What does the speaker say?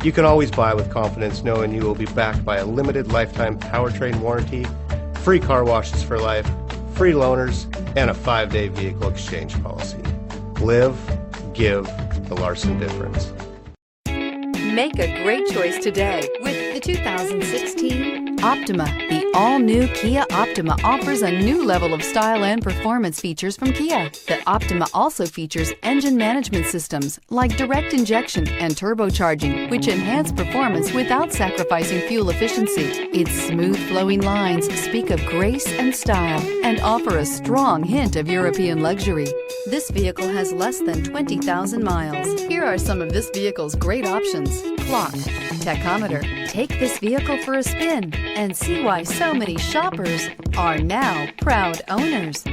You can always buy with confidence knowing you will be backed by a limited lifetime powertrain warranty, free car washes for life, free loaners, and a 5-day vehicle exchange policy. Live, give the Larson difference. Make a great choice today with the 2016 Optima. The all-new Kia Optima offers a new level of style and performance features from Kia. The Optima also features engine management systems like direct injection and turbocharging, which enhance performance without sacrificing fuel efficiency. Its smooth flowing lines speak of grace and style and offer a strong hint of European luxury. This vehicle has less than 20,000 miles. Here are some of this vehicle's great options: clock, tachometer. Take this vehicle for a spin and see why so many shoppers are now proud owners.